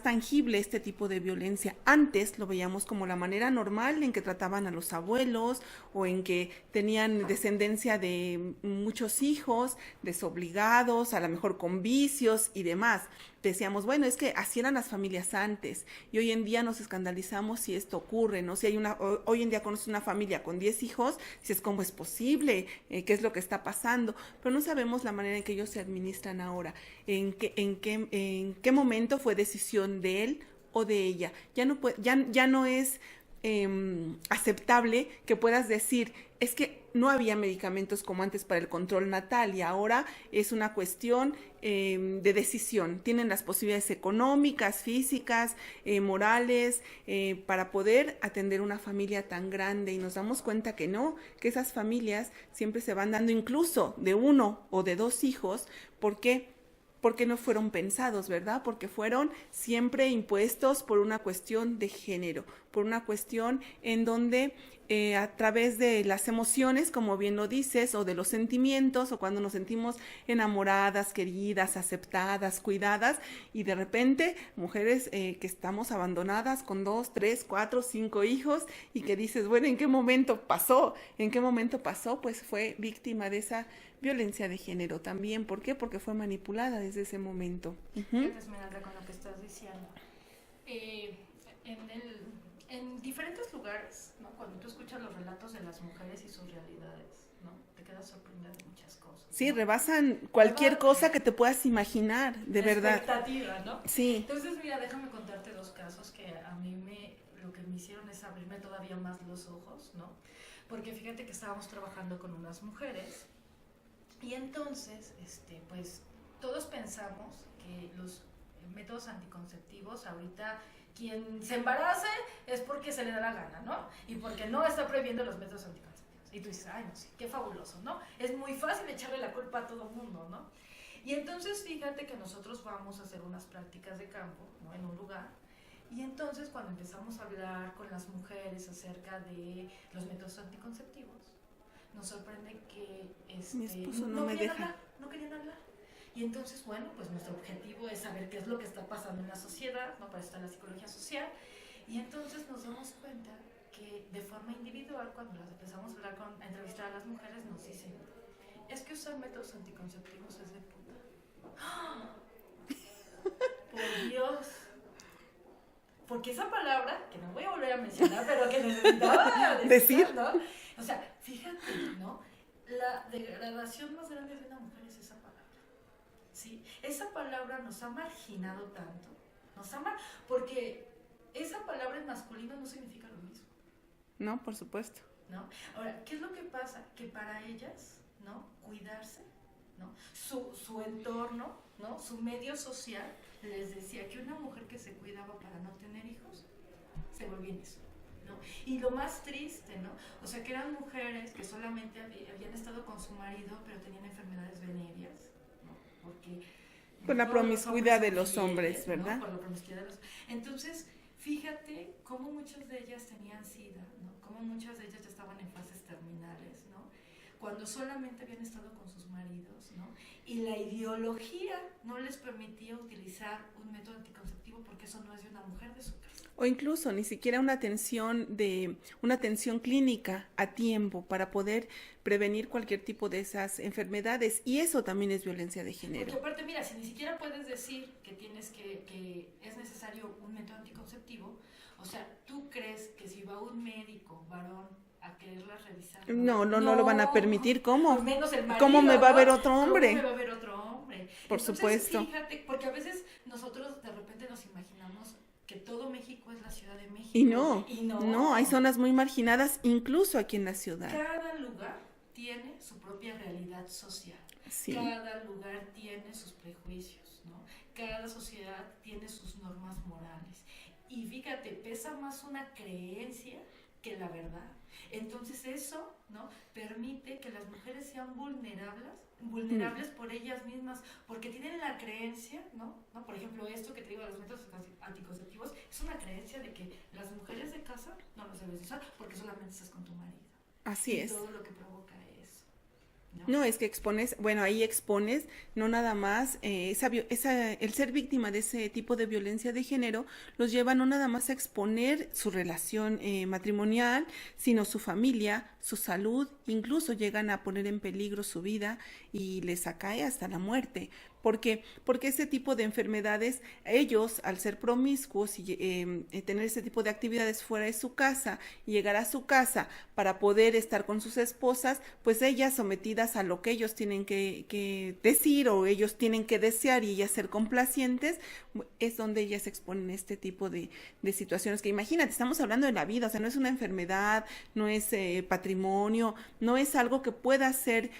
tangible este tipo de violencia. Antes lo veíamos como la manera normal en que trataban a los abuelos o en que tenían descendencia de muchos hijos, desobligados, a lo mejor con vicios y demás. Decíamos, bueno, es que así eran las familias antes y hoy en día nos escandalizamos si esto ocurre, ¿no? Si hay hoy en día conoces una familia con 10 hijos, dices, ¿cómo es posible? ¿Qué es lo que está pasando? Pero no sabemos la manera en que ellos se administran ahora, en qué momento fue decisión de él o de ella. Ya no es aceptable que puedas decir, es que no había medicamentos como antes para el control natal y ahora es una cuestión de decisión. Tienen las posibilidades económicas, físicas, morales, para poder atender una familia tan grande y nos damos cuenta que no, que esas familias siempre se van dando incluso de 1 o de 2 hijos. ¿Por qué? Porque no fueron pensados, ¿verdad? Porque fueron siempre impuestos por una cuestión de género, por una cuestión en donde a través de las emociones, como bien lo dices, o de los sentimientos, o cuando nos sentimos enamoradas, queridas, aceptadas, cuidadas, y de repente mujeres que estamos abandonadas con 2, 3, 4, 5 hijos, y que dices, bueno, ¿en qué momento pasó? ¿En qué momento pasó? Pues fue víctima de esa violencia de género también. ¿Por qué? Porque fue manipulada desde ese momento. Fíjate, Esmeralda, con lo que estás diciendo. En diferentes lugares, ¿no? Cuando tú escuchas los relatos de las mujeres y sus realidades, ¿no? Te quedas sorprendida de muchas cosas. Sí, ¿no? rebasan cualquier cosa que te puedas imaginar, de verdad. Expectativa, ¿no? Sí. Entonces, mira, déjame contarte 2 casos que a mí lo que me hicieron es abrirme todavía más los ojos, ¿no? Porque fíjate que estábamos trabajando con unas mujeres y entonces, pues, todos pensamos que los métodos anticonceptivos ahorita quien se embarace es porque se le da la gana, ¿no? Y porque no está prohibiendo los métodos anticonceptivos. Y tú dices, ay, no sé, qué fabuloso, ¿no? Es muy fácil echarle la culpa a todo el mundo, ¿no? Y entonces fíjate que nosotros vamos a hacer unas prácticas de campo, ¿no? En un lugar. Y entonces cuando empezamos a hablar con las mujeres acerca de los métodos anticonceptivos, nos sorprende que mi esposo no me deja. No querían hablar. Y entonces, bueno, pues nuestro objetivo es saber qué es lo que está pasando en la sociedad, ¿no? Para eso está la psicología social. Y entonces nos damos cuenta que de forma individual, cuando las empezamos a entrevistar a las mujeres, nos dicen, es que usar métodos anticonceptivos es de puta. ¡Ah! Por Dios. Porque esa palabra, que no voy a volver a mencionar, pero que necesitaba decir, ¿no? O sea, fíjate, ¿no? La degradación más grande de una mujer es esa palabra. ¿Sí? Esa palabra nos ha marginado tanto, porque esa palabra en masculino no significa lo mismo. No, por supuesto. ¿No? Ahora, ¿qué es lo que pasa? Que para ellas, ¿no? Cuidarse, ¿no? Su entorno, ¿no? Su medio social les decía que una mujer que se cuidaba para no tener hijos se volvía en eso, ¿no? Y lo más triste, ¿no? O sea, que eran mujeres que solamente habían estado con su marido, pero tenían enfermedades venéreas. Porque por la promiscuidad de los hombres, ¿verdad? ¿no? Por la promiscuidad de los... Entonces, fíjate cómo muchas de ellas tenían SIDA, ¿no? Cómo muchas de ellas ya estaban en fases terminales, ¿no? Cuando solamente habían estado con sus maridos, ¿no? Y la ideología no les permitía utilizar un método anticonceptivo porque eso no es de una mujer de su casa. O incluso ni siquiera una atención clínica a tiempo para poder prevenir cualquier tipo de esas enfermedades, y eso también es violencia de género. Porque aparte, mira, si ni siquiera puedes decir que que es necesario un método anticonceptivo, o sea, ¿tú crees que si va un médico varón a quererlas revisar? No lo van a permitir. ¿Cómo? Por menos el marido, ¿Cómo me va a ver otro hombre? ¿Cómo me va a ver otro hombre? Por Entonces, supuesto. Fíjate, porque a veces nosotros de repente nos imaginamos que todo México es la Ciudad de México. Y no, hay zonas muy marginadas, incluso aquí en la ciudad. Cada lugar tiene su propio propia realidad social. Sí. Cada lugar tiene sus prejuicios, ¿no? Cada sociedad tiene sus normas morales. Y fíjate, pesa más una creencia que la verdad. Entonces eso, ¿no?, permite que las mujeres sean vulnerables por ellas mismas, porque tienen la creencia, ¿no? Por ejemplo, esto que te digo de los métodos anticonceptivos, es una creencia de que las mujeres de casa no los debes usar porque solamente estás con tu marido. Así es. Todo lo que provoca eso, ¿no? No, es que expones, bueno, ahí expones no nada más el ser víctima de ese tipo de violencia de género los lleva no nada más a exponer su relación matrimonial, sino su familia, su salud, incluso llegan a poner en peligro su vida y les acae hasta la muerte. ¿Por qué? Porque ese tipo de enfermedades, ellos, al ser promiscuos y tener ese tipo de actividades fuera de su casa y llegar a su casa para poder estar con sus esposas, pues ellas sometidas a lo que ellos tienen que decir o ellos tienen que desear y ellas ser complacientes, es donde ellas exponen este tipo de situaciones que imagínate, estamos hablando de la vida, o sea, no es una enfermedad, no es patrimonio, no es algo que pueda ser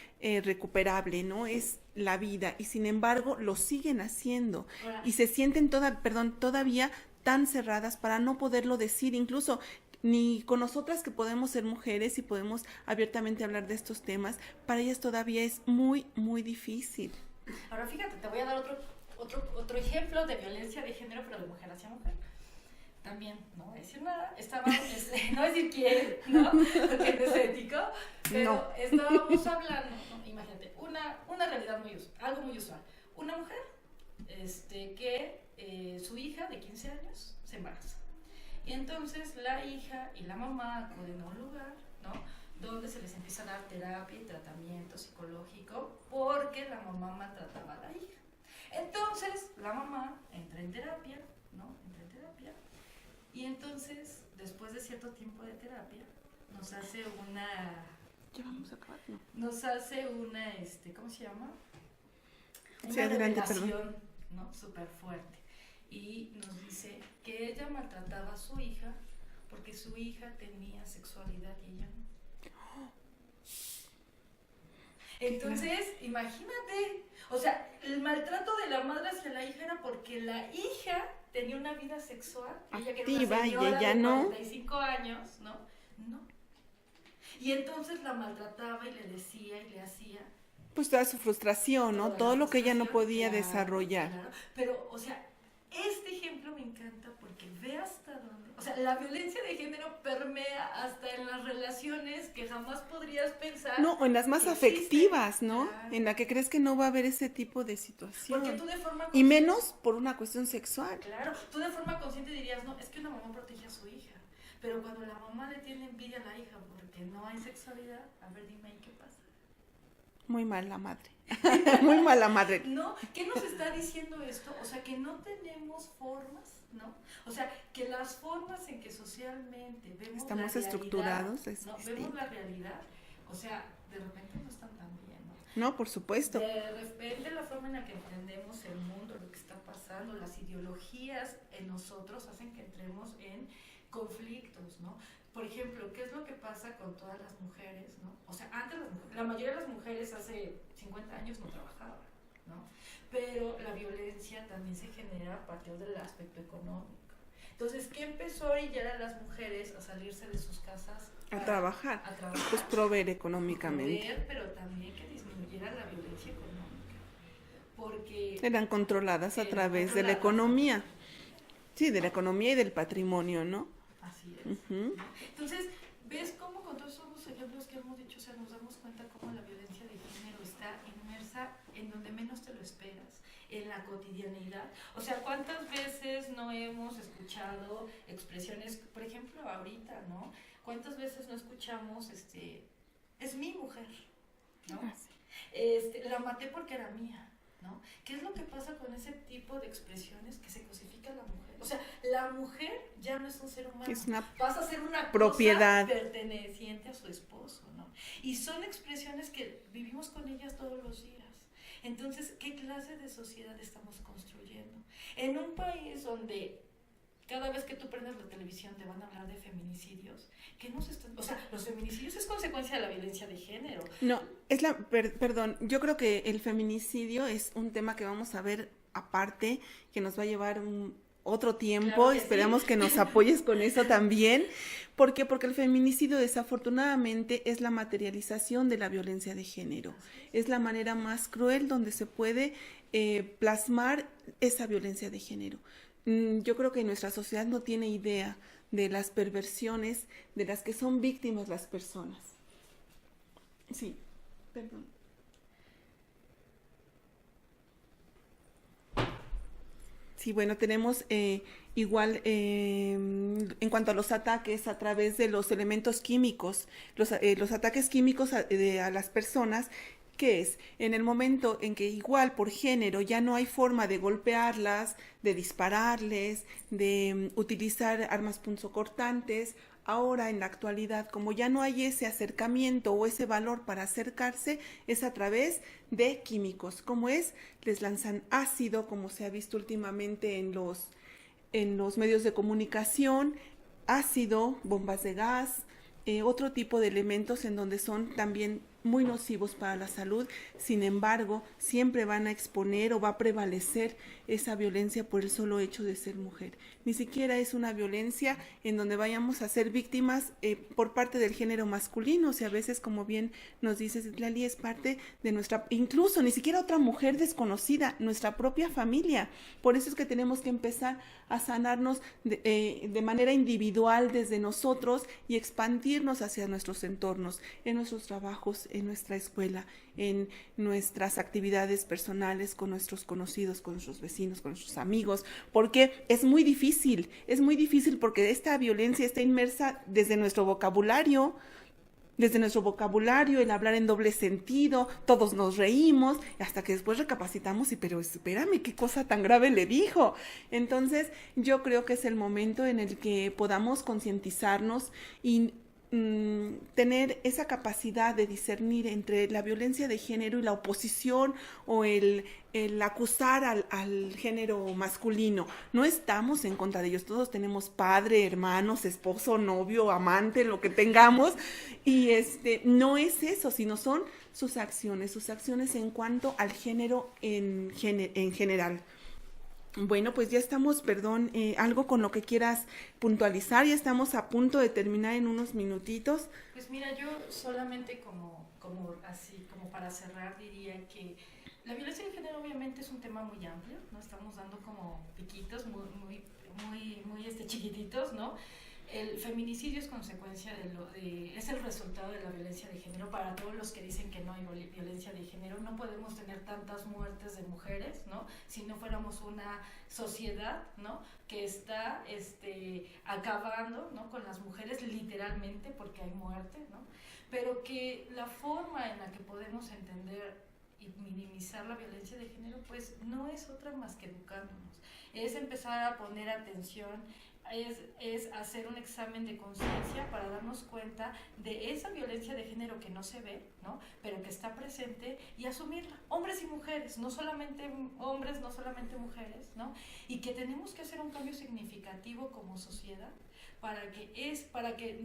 recuperable, ¿no? Es la vida y sin embargo lo siguen haciendo y se sienten todavía tan cerradas para no poderlo decir, incluso ni con nosotras que podemos ser mujeres y podemos abiertamente hablar de estos temas, para ellas todavía es muy, muy difícil. Ahora fíjate, te voy a dar otro ejemplo de violencia de género, pero de mujer hacia mujer. También, no voy a decir nada, no decir quién, ¿no? Porque no es ético, pero no. Estábamos hablando, ¿no? Imagínate, una realidad algo muy usual. Una mujer que su hija de 15 años se embaraza. Y entonces la hija y la mamá acuden a un lugar, ¿no?, donde se les empieza a dar terapia y tratamiento psicológico porque la mamá maltrataba a la hija. Entonces la mamá entra en terapia, ¿no? Y entonces, después de cierto tiempo de terapia, nos hace una... Ya vamos a acabar, ¿no? Nos hace una, ¿cómo se llama? Una sí, adelante, revelación, ¿no?, súper fuerte. Y nos dice que ella maltrataba a su hija porque su hija tenía sexualidad y ella no. Entonces, imagínate, o sea, el maltrato de la madre hacia la hija era porque la hija tenía una vida sexual, ella que era una señora y ella de no. 45 años, ¿no? Y entonces la maltrataba y le decía y le hacía. Pues toda su frustración, ¿no? Todo lo que ella no podía desarrollar. Claro. Pero, o sea, este ejemplo me encanta porque ve hasta dónde, o sea, la violencia de género permea hasta en las relaciones que jamás podrías pensar. No, o en las más afectivas, ¿no? Claro. En la que crees que no va a haber ese tipo de situación. Porque tú de forma y menos por una cuestión sexual. Claro, tú de forma consciente dirías, no, es que una mamá protege a su hija. Pero cuando la mamá le tiene envidia a la hija porque no hay sexualidad, a ver, dime ahí qué pasa. Muy mal la madre. Muy mala madre. ¿No? ¿Qué nos está diciendo esto? O sea, que no tenemos formas, ¿no? O sea, que las formas en que socialmente vemos estamos la realidad, estructurados, ¿no? Vemos la realidad, o sea, de repente no están tan bien, ¿no? No, por supuesto. De repente la forma en la que entendemos el mundo, lo que está pasando, las ideologías en nosotros hacen que entremos en conflictos, ¿no? Por ejemplo, ¿qué es lo que pasa con todas las mujeres, ¿no? O sea, antes la mayoría de las mujeres hace 50 años no trabajaban, ¿no? Pero la violencia también se genera a partir del aspecto económico. Entonces, ¿qué empezó a orillar a las mujeres a salirse de sus casas? A trabajar. Pues proveer económicamente. Proveer, pero también que disminuyera la violencia económica. Porque eran controladas a través de la economía. Sí, de la economía y del patrimonio, ¿no? Así es. Uh-huh. Entonces, ¿ves cómo con todos esos ejemplos que hemos dicho, o sea, nos damos cuenta cómo la violencia de género está inmersa en donde menos te lo esperas, en la cotidianidad? O sea, ¿cuántas veces no hemos escuchado expresiones, por ejemplo, ahorita, ¿no? ¿Cuántas veces no escuchamos, es mi mujer, ¿no? La maté porque era mía, ¿no? ¿Qué es lo que pasa con ese tipo de expresiones que se cosifica a la mujer? O sea, la mujer ya no es un ser humano, pasa a ser una propiedad cosa perteneciente a su esposo, ¿no? Y son expresiones que vivimos con ellas todos los días. Entonces, ¿qué clase de sociedad estamos construyendo? En un país donde cada vez que tú prendes la televisión te van a hablar de feminicidios, que no se están, o sea, los feminicidios es consecuencia de la violencia de género. No, perdón, yo creo que el feminicidio es un tema que vamos a ver aparte, que nos va a llevar otro tiempo, Claro que esperamos sí. que nos apoyes con eso también. ¿Por qué? Porque el feminicidio desafortunadamente es la materialización de la violencia de género, es la manera más cruel donde se puede plasmar esa violencia de género. Yo creo que nuestra sociedad no tiene idea de las perversiones de las que son víctimas las personas. Sí, perdón. Sí, bueno, tenemos igual en cuanto a los ataques a través de los elementos químicos, los ataques químicos a las personas, ¿qué es? En el momento en que igual por género ya no hay forma de golpearlas, de dispararles, de utilizar armas punzocortantes. Ahora, en la actualidad, como ya no hay ese acercamiento o ese valor para acercarse, es a través de químicos. ¿Cómo es? Les lanzan ácido, como se ha visto últimamente en los medios de comunicación, ácido, bombas de gas, otro tipo de elementos en donde son también muy nocivos para la salud. Sin embargo, siempre van a exponer o va a prevalecer esa violencia por el solo hecho de ser mujer. Ni siquiera es una violencia en donde vayamos a ser víctimas por parte del género masculino. O sea, a veces, como bien nos dices, Lali, es parte de nuestra, incluso ni siquiera otra mujer desconocida, nuestra propia familia. Por eso es que tenemos que empezar a sanarnos de manera individual desde nosotros y expandirnos hacia nuestros entornos, en nuestros trabajos, en nuestra escuela, en nuestras actividades personales, con nuestros conocidos, con nuestros vecinos, con nuestros amigos, porque es muy difícil porque esta violencia está inmersa desde nuestro vocabulario, el hablar en doble sentido, todos nos reímos, hasta que después recapacitamos pero espérame, qué cosa tan grave le dijo. Entonces, yo creo que es el momento en el que podamos concientizarnos y tener esa capacidad de discernir entre la violencia de género y la oposición o el acusar al género masculino. No estamos en contra de ellos, todos tenemos padre, hermanos, esposo, novio, amante, lo que tengamos, y no es eso, sino son sus acciones en cuanto al género en general. Bueno, pues ya estamos, perdón, algo con lo que quieras puntualizar, ya estamos a punto de terminar en unos minutitos. Pues mira, yo solamente como para cerrar diría que la violencia de género obviamente es un tema muy amplio, ¿no? Estamos dando como piquitos muy chiquititos, ¿no? El feminicidio es consecuencia es el resultado de la violencia de género. Para todos los que dicen que no hay violencia de género, no podemos tener tantas muertes de mujeres, ¿no? Si no fuéramos una sociedad, ¿no? Que está acabando, ¿no? Con las mujeres literalmente porque hay muerte, ¿no? Pero que la forma en la que podemos entender y minimizar la violencia de género, pues no es otra más que educándonos. Es empezar a poner atención, es hacer un examen de conciencia para darnos cuenta de esa violencia de género que no se ve, ¿no? Pero que está presente, y asumirla, hombres y mujeres, no solamente hombres, no solamente mujeres, ¿no? Y que tenemos que hacer un cambio significativo como sociedad para que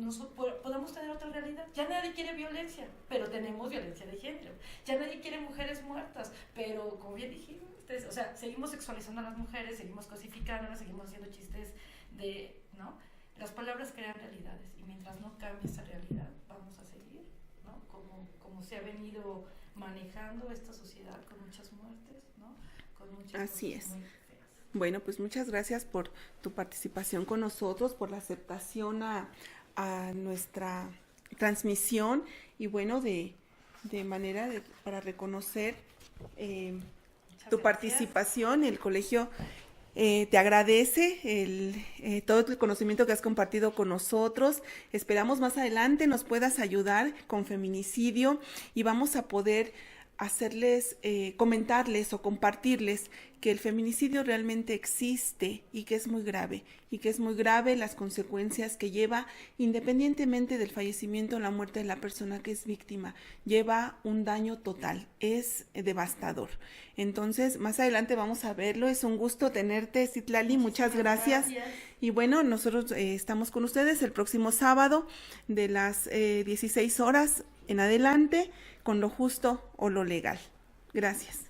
podamos tener otra realidad. Ya nadie quiere violencia, pero tenemos violencia de género. Ya nadie quiere mujeres muertas, pero como bien dijimos, o sea, seguimos sexualizando a las mujeres, seguimos cosificándolas, seguimos haciendo chistes ¿no? Las palabras crean realidades, y mientras no cambie esa realidad, vamos a seguir, ¿no? Como se ha venido manejando esta sociedad, con muchas muertes, ¿no? Con muchas Así es. muy feas. Bueno, pues muchas gracias por tu participación con nosotros, por la aceptación a nuestra transmisión, y bueno, de manera para reconocer tu participación. El colegio te agradece todo el conocimiento que has compartido con nosotros. Esperamos más adelante nos puedas ayudar con feminicidio, y vamos a poder hacerles, comentarles o compartirles que el feminicidio realmente existe y que es muy grave, y que es muy grave las consecuencias que lleva, independientemente del fallecimiento o la muerte de la persona que es víctima, lleva un daño total, es devastador. Entonces, más adelante vamos a verlo. Es un gusto tenerte, Citlali, muchas gracias. Y bueno, nosotros estamos con ustedes el próximo sábado de las 16 horas en adelante, con lo justo o lo legal. Gracias.